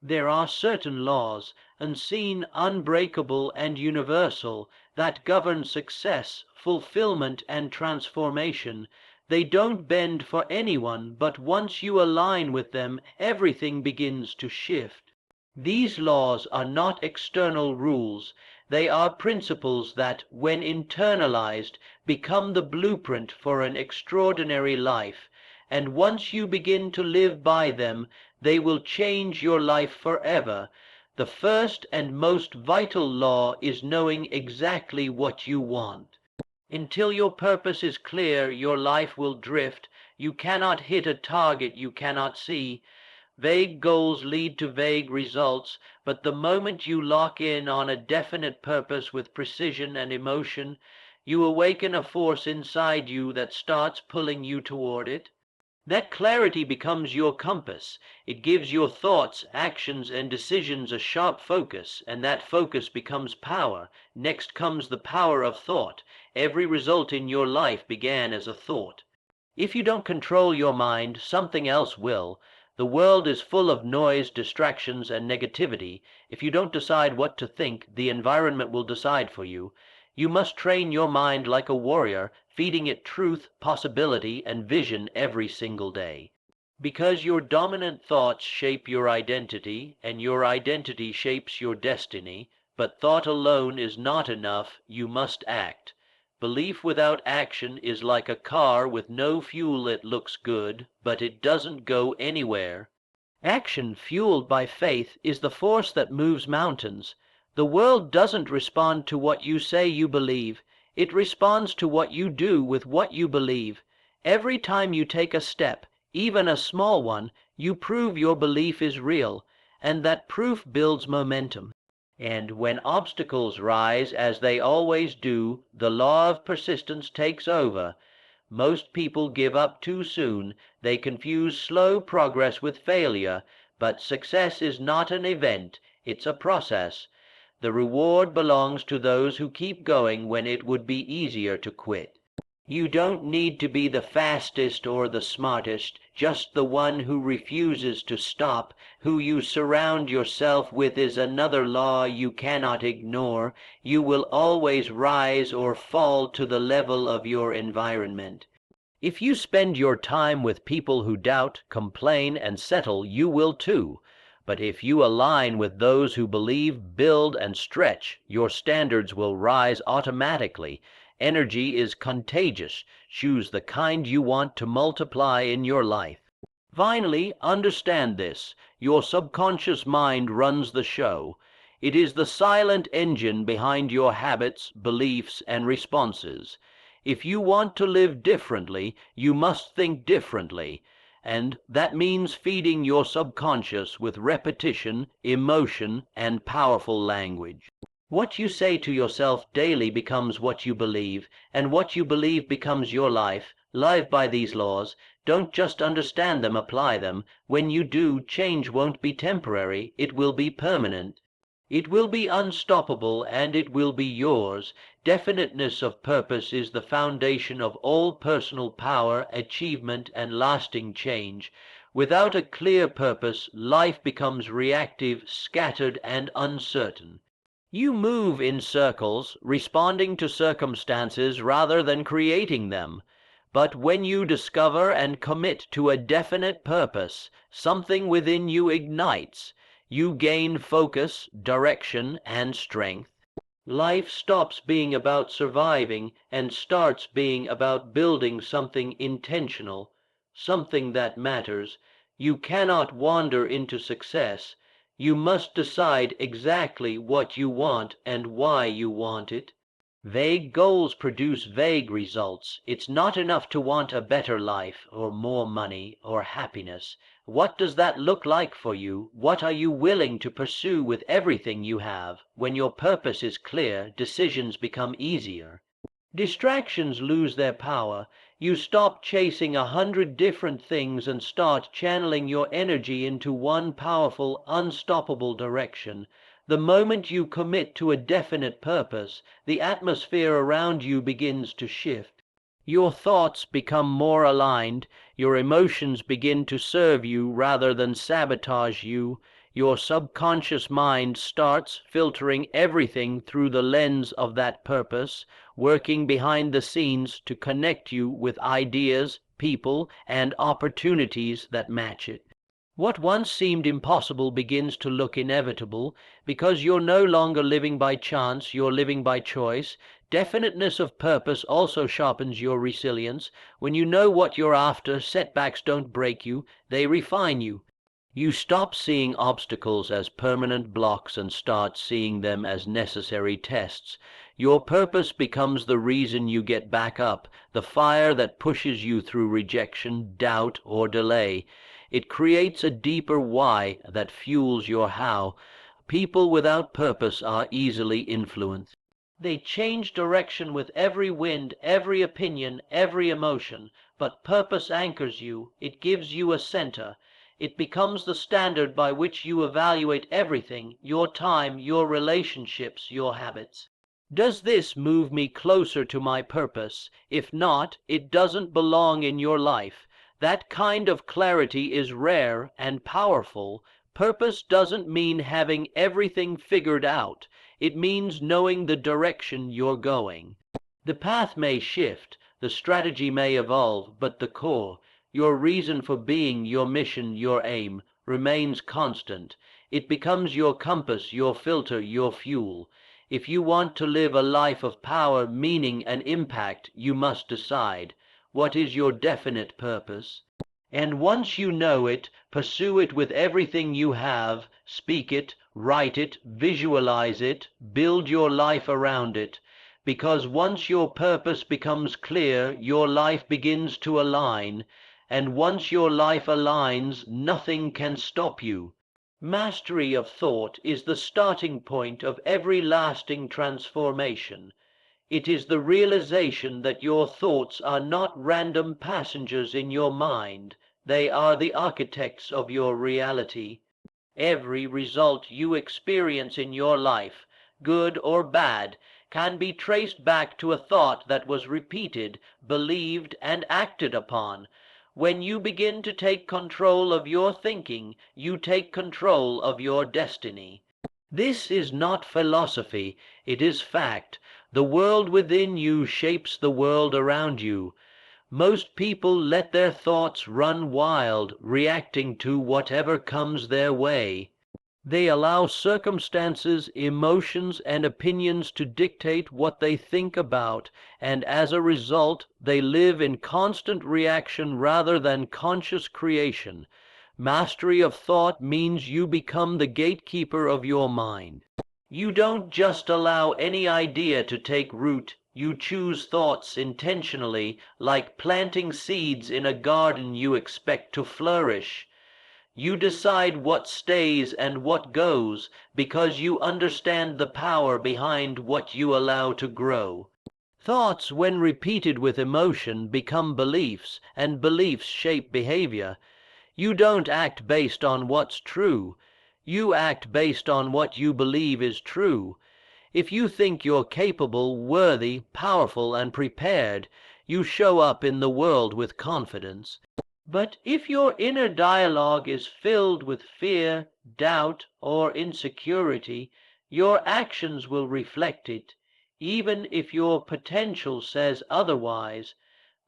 There are certain laws, unseen, unbreakable, and universal, that govern success, fulfillment, and transformation. They don't bend for anyone, but once you align with them, everything begins to shift. These laws are not external rules. They are principles that, when internalized, become the blueprint for an extraordinary life, and once you begin to live by them, they will change your life forever. The first and most vital law is knowing exactly what you want. Until your purpose is clear, your life will drift. You cannot hit a target you cannot see. Vague goals lead to vague results, but the moment you lock in on a definite purpose with precision and emotion, you awaken a force inside you that starts pulling you toward it. That clarity becomes your compass. It gives your thoughts, actions, and decisions a sharp focus, and that focus becomes power. Next comes the power of thought. Every result in your life began as a thought. If you don't control your mind, something else will. The world is full of noise, distractions, and negativity. If you don't decide what to think, the environment will decide for you. You must train your mind like a warrior, feeding it truth, possibility, and vision every single day. Because your dominant thoughts shape your identity, and your identity shapes your destiny, but thought alone is not enough, you must act. Belief without action is like a car with no fuel. It looks good, but it doesn't go anywhere. Action fueled by faith is the force that moves mountains. The world doesn't respond to what you say you believe. It responds to what you do with what you believe. Every time you take a step, even a small one, you prove your belief is real, and that proof builds momentum. And when obstacles rise, as they always do, the law of persistence takes over. Most people give up too soon. They confuse slow progress with failure, but success is not an event, it's a process. The reward belongs to those who keep going when it would be easier to quit. You don't need to be the fastest or the smartest, just the one who refuses to stop. Who you surround yourself with is another law you cannot ignore. You will always rise or fall to the level of your environment. If you spend your time with people who doubt, complain, and settle, you will too. But if you align with those who believe, build, and stretch, your standards will rise automatically. Energy is contagious. Choose the kind you want to multiply in your life. Finally, understand this. Your subconscious mind runs the show. It is the silent engine behind your habits, beliefs, and responses. If you want to live differently, you must think differently. And that means feeding your subconscious with repetition, emotion, and powerful language. What you say to yourself daily becomes what you believe, and what you believe becomes your life. Live by these laws. Don't just understand them, apply them. When you do, change won't be temporary, it will be permanent. It will be unstoppable, and it will be yours. Definiteness of purpose is the foundation of all personal power, achievement, and lasting change. Without a clear purpose, life becomes reactive, scattered, and uncertain. You move in circles, responding to circumstances rather than creating them. But when you discover and commit to a definite purpose, something within you ignites. You gain focus, direction, and strength. Life stops being about surviving and starts being about building something intentional, something that matters. You cannot wander into success. You must decide exactly what you want and why you want it. Vague goals produce vague results. It's not enough to want a better life, or more money, or happiness. What does that look like for you? What are you willing to pursue with everything you have? When your purpose is clear, decisions become easier. Distractions lose their power. You stop chasing 100 different things and start channeling your energy into one powerful, unstoppable direction. The moment you commit to a definite purpose, the atmosphere around you begins to shift. Your thoughts become more aligned. Your emotions begin to serve you rather than sabotage you. Your subconscious mind starts filtering everything through the lens of that purpose, working behind the scenes to connect you with ideas, people, and opportunities that match it. What once seemed impossible begins to look inevitable, because you're no longer living by chance, you're living by choice. Definiteness of purpose also sharpens your resilience. When you know what you're after, setbacks don't break you, they refine you. You stop seeing obstacles as permanent blocks and start seeing them as necessary tests. Your purpose becomes the reason you get back up, the fire that pushes you through rejection, doubt, or delay. It creates a deeper why that fuels your how. People without purpose are easily influenced. They change direction with every wind, every opinion, every emotion. But purpose anchors you. It gives you a center. It becomes the standard by which you evaluate everything, your time, your relationships, your habits. Does this move me closer to my purpose? If not, it doesn't belong in your life. That kind of clarity is rare and powerful. Purpose doesn't mean having everything figured out. It means knowing the direction you're going. The path may shift, the strategy may evolve, but the core, your reason for being, your mission, your aim, remains constant. It becomes your compass, your filter, your fuel. If you want to live a life of power, meaning, and impact, you must decide. What is your definite purpose? And once you know it, pursue it with everything you have, speak it, write it, visualize it, build your life around it. Because once your purpose becomes clear, your life begins to align, and once your life aligns, nothing can stop you. Mastery of thought is the starting point of every lasting transformation. It is the realization that your thoughts are not random passengers in your mind. They are the architects of your reality. Every result you experience in your life, good or bad, can be traced back to a thought that was repeated, believed, and acted upon. When you begin to take control of your thinking, you take control of your destiny. This is not philosophy, it is fact. The world within you shapes the world around you. Most people let their thoughts run wild, reacting to whatever comes their way. They allow circumstances, emotions, and opinions to dictate what they think about, and as a result, they live in constant reaction rather than conscious creation. Mastery of thought means you become the gatekeeper of your mind. You don't just allow any idea to take root. You choose thoughts intentionally, like planting seeds in a garden you expect to flourish. You decide what stays and what goes because you understand the power behind what you allow to grow. Thoughts, when repeated with emotion, become beliefs, and beliefs shape behavior. You don't act based on what's true. You act based on what you believe is true. If you think you're capable, worthy, powerful, and prepared, you show up in the world with confidence. But if your inner dialogue is filled with fear, doubt, or insecurity, your actions will reflect it, even if your potential says otherwise.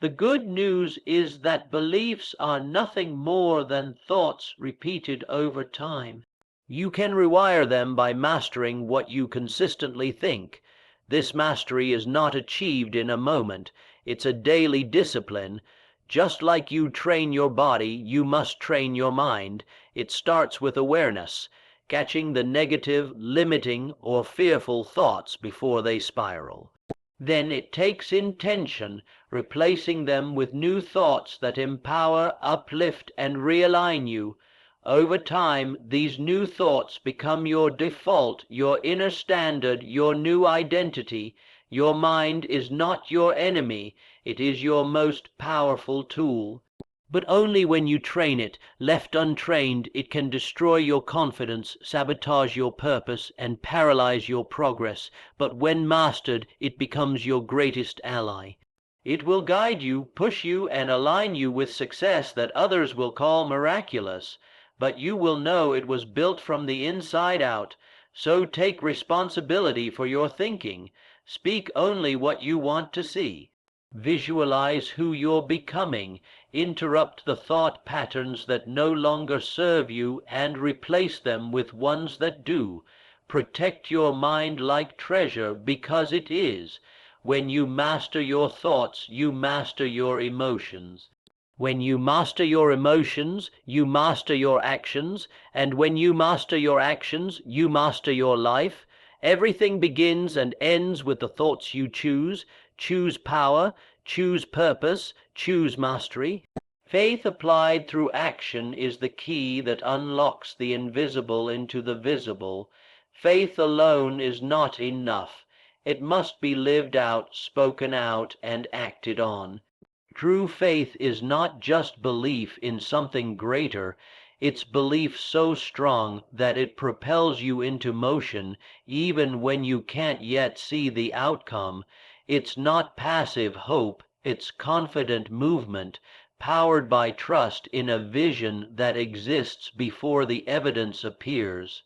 The good news is that beliefs are nothing more than thoughts repeated over time. You can rewire them by mastering what you consistently think. This mastery is not achieved in a moment. It's a daily discipline. Just like you train your body, you must train your mind. It starts with awareness, catching the negative, limiting, or fearful thoughts before they spiral. Then it takes intention, replacing them with new thoughts that empower, uplift, and realign you. Over time, these new thoughts become your default, your inner standard, your new identity. Your mind is not your enemy. It is your most powerful tool. But only when you train it. Left untrained, it can destroy your confidence, sabotage your purpose, and paralyze your progress. But when mastered, it becomes your greatest ally. It will guide you, push you, and align you with success that others will call miraculous. but you will know it was built from the inside out. So take responsibility for your thinking. Speak only what you want to see. Visualize who you're becoming. Interrupt the thought patterns that no longer serve you and replace them with ones that do. Protect your mind like treasure, because it is. When you master your thoughts, you master your emotions. When you master your emotions, you master your actions, and when you master your actions, you master your life. Everything begins and ends with the thoughts you choose. Choose power, choose purpose, choose mastery. Faith applied through action is the key that unlocks the invisible into the visible. Faith alone is not enough. It must be lived out, spoken out, and acted on. True faith is not just belief in something greater. It's belief so strong that it propels you into motion even when you can't yet see the outcome. It's not passive hope, it's confident movement, powered by trust in a vision that exists before the evidence appears.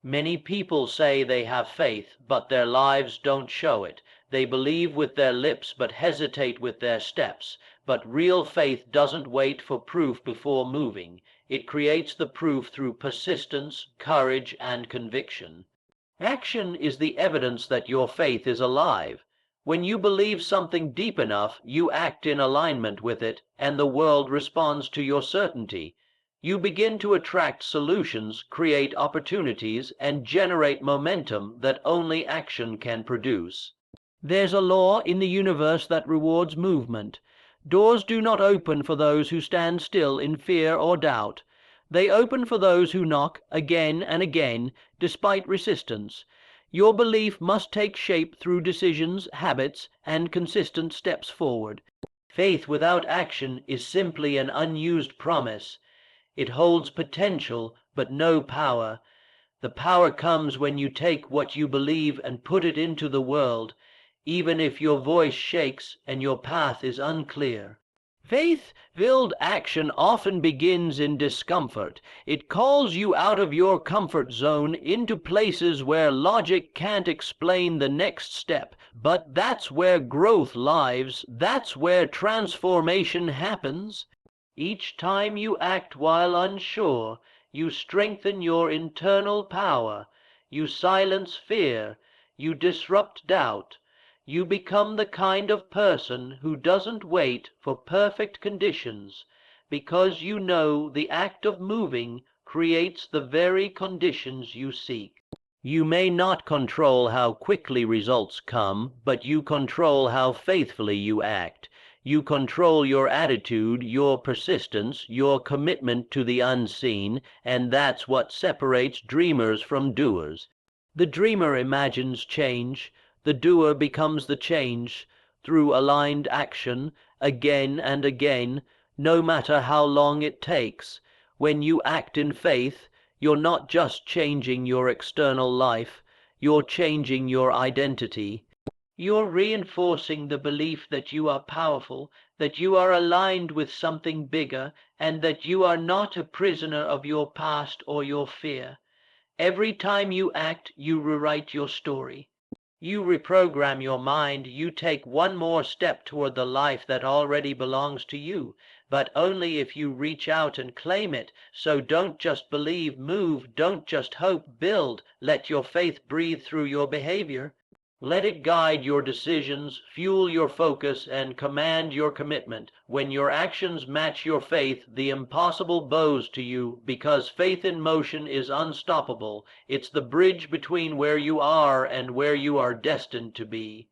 Many people say they have faith, but their lives don't show it. They believe with their lips but hesitate with their steps. But real faith doesn't wait for proof before moving. It creates the proof through persistence, courage, and conviction. Action is the evidence that your faith is alive. When you believe something deep enough, you act in alignment with it, and the world responds to your certainty. You begin to attract solutions, create opportunities, and generate momentum that only action can produce. There's a law in the universe that rewards movement. Doors do not open for those who stand still in fear or doubt. They open for those who knock again and again, despite resistance. Your belief must take shape through decisions, habits, and consistent steps forward. Faith without action is simply an unused promise. It holds potential, but no power. The power comes when you take what you believe and put it into the world, even if your voice shakes and your path is unclear. Faith-filled action often begins in discomfort. It calls you out of your comfort zone into places where logic can't explain the next step. But that's where growth lives. That's where transformation happens. Each time you act while unsure, you strengthen your internal power. You silence fear. You disrupt doubt. You become the kind of person who doesn't wait for perfect conditions, because you know the act of moving creates the very conditions you seek. You may not control how quickly results come, but you control how faithfully you act. You control your attitude, your persistence, your commitment to the unseen, and that's what separates dreamers from doers. The dreamer imagines change. The doer becomes the change through aligned action, again and again, no matter how long it takes. When you act in faith, you're not just changing your external life, you're changing your identity. You're reinforcing the belief that you are powerful, that you are aligned with something bigger, and that you are not a prisoner of your past or your fear. Every time you act, you rewrite your story. You reprogram your mind. You take one more step toward the life that already belongs to you, but only if you reach out and claim it. So don't just believe, move. Don't just hope, build. Let your faith breathe through your behavior. Let it guide your decisions, fuel your focus, and command your commitment. When your actions match your faith, the impossible bows to you, because faith in motion is unstoppable. It's the bridge between where you are and where you are destined to be.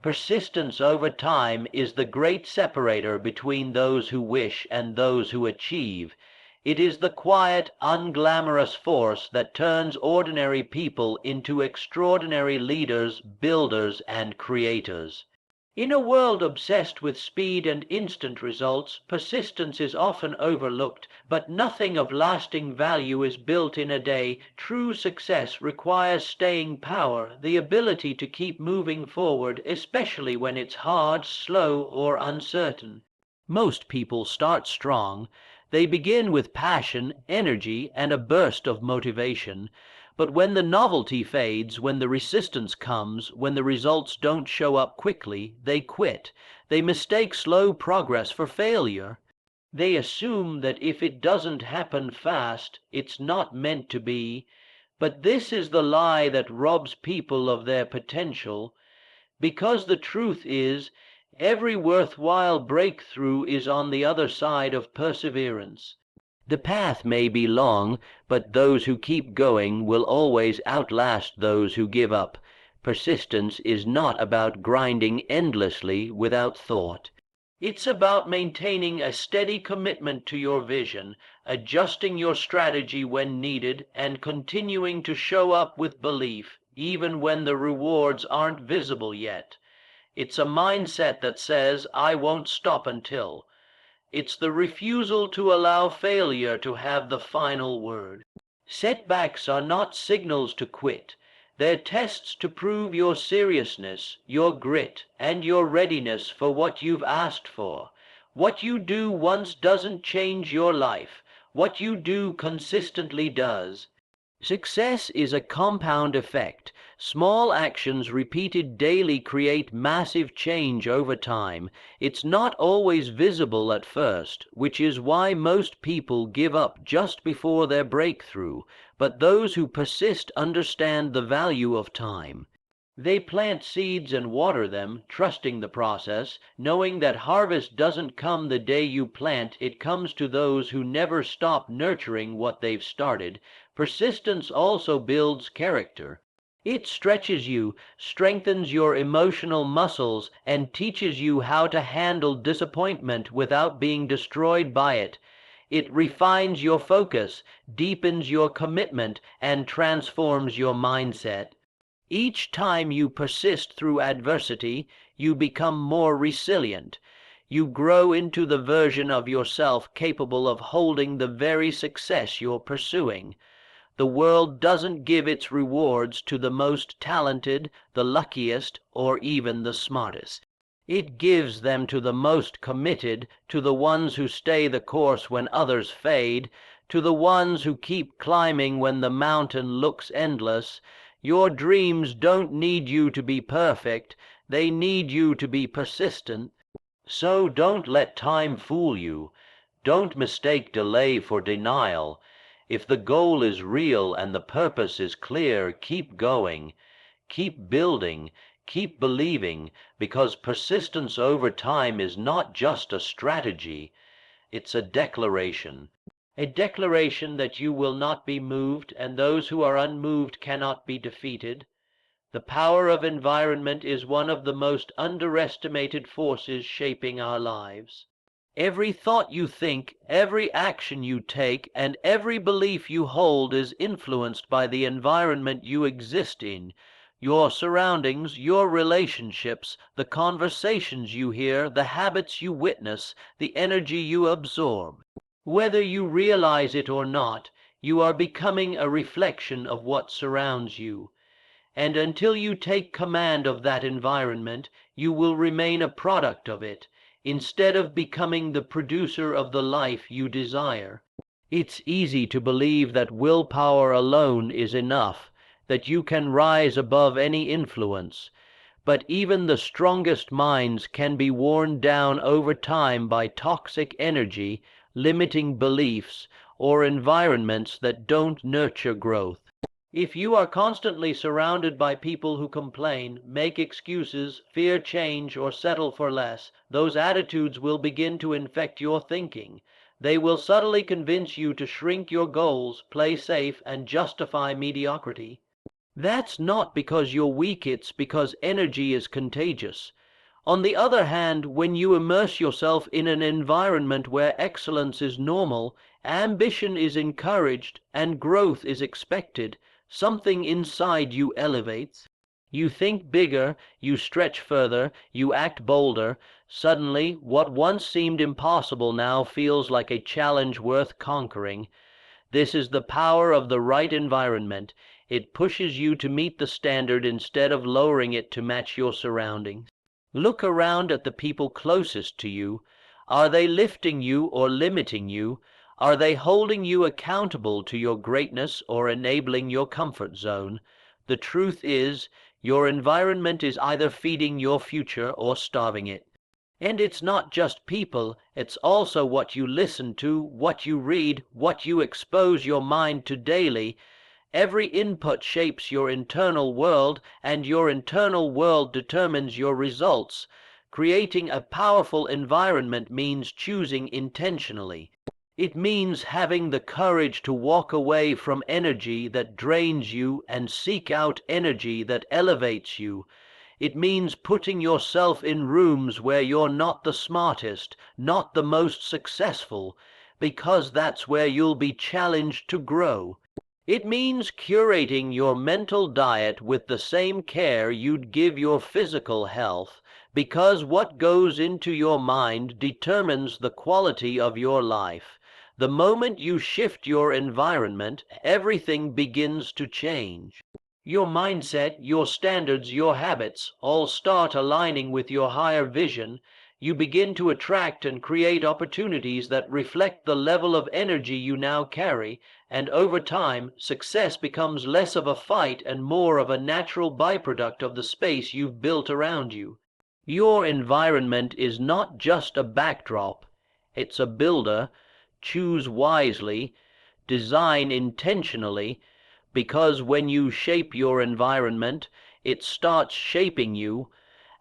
Persistence over time is the great separator between those who wish and those who achieve. It is the quiet, unglamorous force that turns ordinary people into extraordinary leaders, builders, and creators. In a world obsessed with speed and instant results, persistence is often overlooked, but nothing of lasting value is built in a day. True success requires staying power, the ability to keep moving forward, especially when it's hard, slow, or uncertain. Most people start strong. They begin with passion, energy, and a burst of motivation. But when the novelty fades, when the resistance comes, when the results don't show up quickly, they quit. They mistake slow progress for failure. They assume that if it doesn't happen fast, it's not meant to be. But this is the lie that robs people of their potential, because the truth is, every worthwhile breakthrough is on the other side of perseverance. The path may be long, but those who keep going will always outlast those who give up. Persistence is not about grinding endlessly without thought. It's about maintaining a steady commitment to your vision, adjusting your strategy when needed, and continuing to show up with belief, even when the rewards aren't visible yet. It's a mindset that says, I won't stop until. It's the refusal to allow failure to have the final word. Setbacks are not signals to quit. They're tests to prove your seriousness, your grit, and your readiness for what you've asked for. What you do once doesn't change your life. What you do consistently does. Success is a compound effect. Small actions repeated daily create massive change over time. It's not always visible at first, which is why most people give up just before their breakthrough, but those who persist understand the value of time. They plant seeds and water them, trusting the process, knowing that harvest doesn't come the day you plant, it comes to those who never stop nurturing what they've started. Persistence also builds character. It stretches you, strengthens your emotional muscles, and teaches you how to handle disappointment without being destroyed by it. It refines your focus, deepens your commitment, and transforms your mindset. Each time you persist through adversity, you become more resilient. You grow into the version of yourself capable of holding the very success you're pursuing. The world doesn't give its rewards to the most talented, the luckiest, or even the smartest. It gives them to the most committed, to the ones who stay the course when others fade, to the ones who keep climbing when the mountain looks endless. Your dreams don't need you to be perfect, they need you to be persistent. So don't let time fool you. Don't mistake delay for denial. If the goal is real and the purpose is clear, keep going. Keep building, keep believing, because persistence over time is not just a strategy, it's a declaration. A declaration that you will not be moved, and those who are unmoved cannot be defeated. The power of environment is one of the most underestimated forces shaping our lives. Every thought you think, every action you take, and every belief you hold is influenced by the environment you exist in. Your surroundings, your relationships, the conversations you hear, the habits you witness, the energy you absorb. Whether you realize it or not, you are becoming a reflection of what surrounds you. And until you take command of that environment, you will remain a product of it, instead of becoming the producer of the life you desire. It's easy to believe that willpower alone is enough, that you can rise above any influence. But even the strongest minds can be worn down over time by toxic energy, limiting beliefs, or environments that don't nurture growth. If you are constantly surrounded by people who complain, make excuses, fear change, or settle for less, those attitudes will begin to infect your thinking. They will subtly convince you to shrink your goals, play safe, and justify mediocrity. That's not because you're weak, it's because energy is contagious. On the other hand, when you immerse yourself in an environment where excellence is normal, ambition is encouraged, and growth is expected, something inside you elevates. You think bigger, you stretch further, you act bolder. Suddenly, what once seemed impossible now feels like a challenge worth conquering. This is the power of the right environment. It pushes you to meet the standard instead of lowering it to match your surroundings. Look around at the people closest to you. Are they lifting you or limiting you? Are they holding you accountable to your greatness or enabling your comfort zone? The truth is, your environment is either feeding your future or starving it. And it's not just people, it's also what you listen to, what you read, what you expose your mind to daily. Every input shapes your internal world, and your internal world determines your results. Creating a powerful environment means choosing intentionally. It means having the courage to walk away from energy that drains you and seek out energy that elevates you. It means putting yourself in rooms where you're not the smartest, not the most successful, because that's where you'll be challenged to grow. It means curating your mental diet with the same care you'd give your physical health, because what goes into your mind determines the quality of your life. The moment you shift your environment, everything begins to change. Your mindset, your standards, your habits all start aligning with your higher vision. You begin to attract and create opportunities that reflect the level of energy you now carry, and over time, success becomes less of a fight and more of a natural byproduct of the space you've built around you. Your environment is not just a backdrop, it's a builder. Choose wisely, design intentionally, because when you shape your environment, it starts shaping you,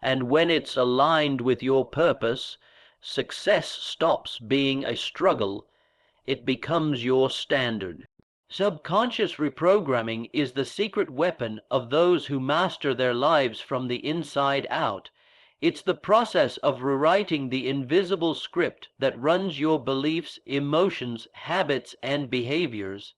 and when it's aligned with your purpose, success stops being a struggle. It becomes your standard. Subconscious reprogramming is the secret weapon of those who master their lives from the inside out. It's the process of rewriting the invisible script that runs your beliefs, emotions, habits, and behaviors.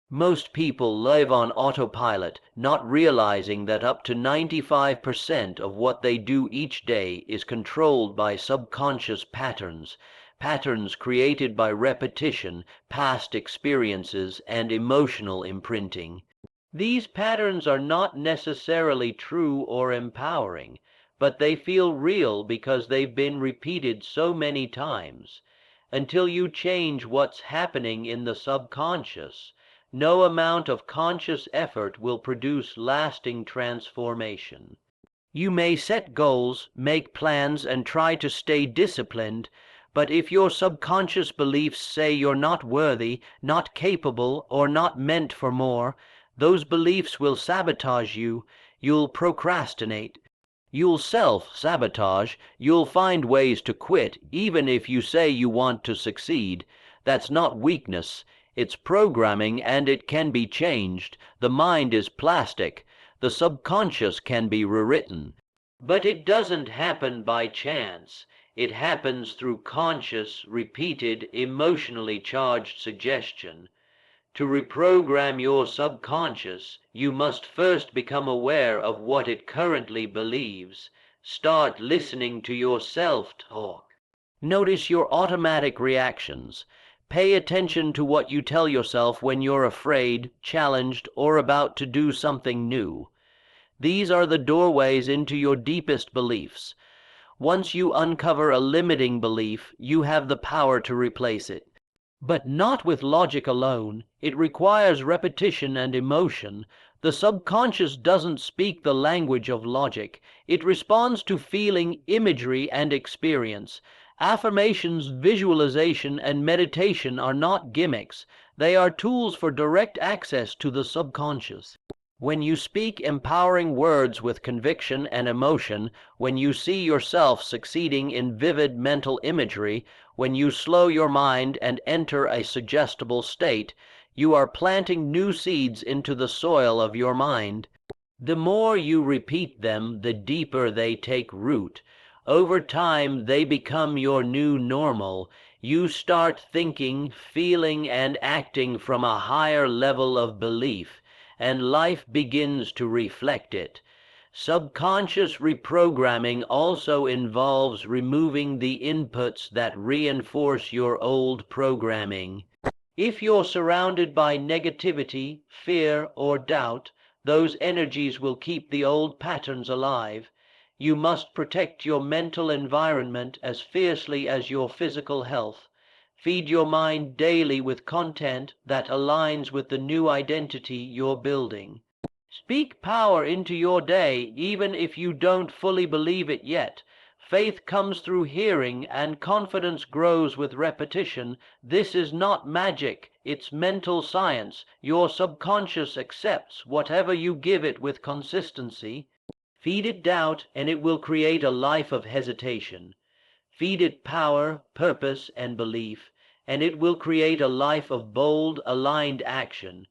Most people live on autopilot, not realizing that up to 95% of what they do each day is controlled by subconscious patterns, patterns created by repetition, past experiences, and emotional imprinting. These patterns are not necessarily true or empowering, but they feel real because they've been repeated so many times. Until you change what's happening in the subconscious, no amount of conscious effort will produce lasting transformation. You may set goals, make plans, and try to stay disciplined, but if your subconscious beliefs say you're not worthy, not capable, or not meant for more, those beliefs will sabotage you. You'll procrastinate. You'll self-sabotage. You'll find ways to quit, even if you say you want to succeed. That's not weakness. It's programming, and it can be changed. The mind is plastic. The subconscious can be rewritten. But it doesn't happen by chance. It happens through conscious, repeated, emotionally charged suggestion. To reprogram your subconscious, you must first become aware of what it currently believes. Start listening to your self-talk. Notice your automatic reactions. Pay attention to what you tell yourself when you're afraid, challenged, or about to do something new. These are the doorways into your deepest beliefs. Once you uncover a limiting belief, you have the power to replace it. But not with logic alone. It requires repetition and emotion. The subconscious doesn't speak the language of logic. It responds to feeling, imagery, and experience. Affirmations, visualization, and meditation are not gimmicks. They are tools for direct access to the subconscious. When you speak empowering words with conviction and emotion, when you see yourself succeeding in vivid mental imagery, when you slow your mind and enter a suggestible state, you are planting new seeds into the soil of your mind. The more you repeat them, the deeper they take root. Over time, they become your new normal. You start thinking, feeling, and acting from a higher level of belief, and life begins to reflect it. Subconscious reprogramming also involves removing the inputs that reinforce your old programming. If you're surrounded by negativity, fear, or doubt, those energies will keep the old patterns alive. You must protect your mental environment as fiercely as your physical health. Feed your mind daily with content that aligns with the new identity you're building. Speak power into your day, even if you don't fully believe it yet. Faith comes through hearing, and confidence grows with repetition. This is not magic, it's mental science. Your subconscious accepts whatever you give it with consistency. Feed it doubt, and it will create a life of hesitation. Feed it power, purpose, and belief, and it will create a life of bold, aligned action.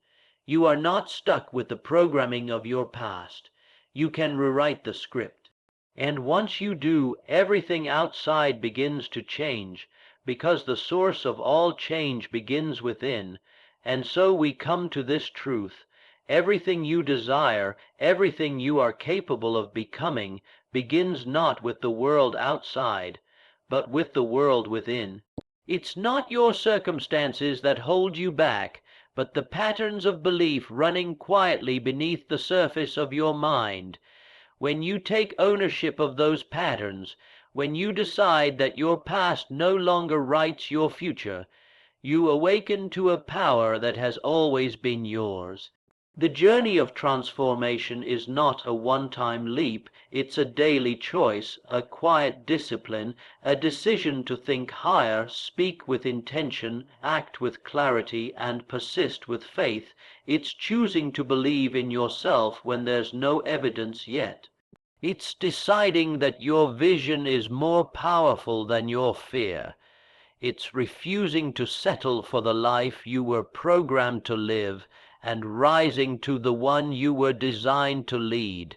You are not stuck with the programming of your past. You can rewrite the script. And once you do, everything outside begins to change, because the source of all change begins within. And so we come to this truth. Everything you desire, everything you are capable of becoming, begins not with the world outside, but with the world within. It's not your circumstances that hold you back, but the patterns of belief running quietly beneath the surface of your mind. When you take ownership of those patterns, when you decide that your past no longer writes your future, you awaken to a power that has always been yours. The journey of transformation is not a one-time leap. It's a daily choice, a quiet discipline, a decision to think higher, speak with intention, act with clarity, and persist with faith. It's choosing to believe in yourself when there's no evidence yet. It's deciding that your vision is more powerful than your fear. It's refusing to settle for the life you were programmed to live and rising to the one you were designed to lead.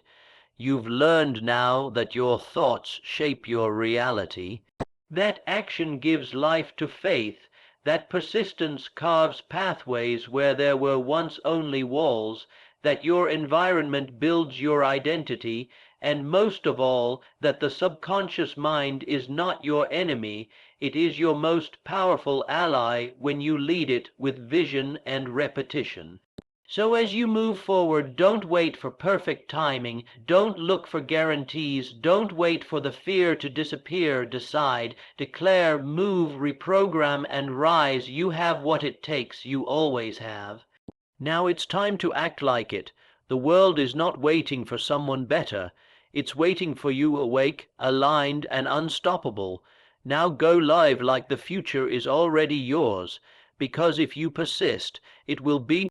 You've learned now that your thoughts shape your reality, that action gives life to faith, that persistence carves pathways where there were once only walls, that your environment builds your identity, and most of all, that the subconscious mind is not your enemy. It is your most powerful ally when you lead it with vision and repetition. So as you move forward, don't wait for perfect timing. Don't look for guarantees. Don't wait for the fear to disappear. Decide, declare, move, reprogram, and rise. You have what it takes. You always have. Now it's time to act like it. The world is not waiting for someone better. It's waiting for you awake, aligned, and unstoppable. Now go live like the future is already yours, because if you persist, it will be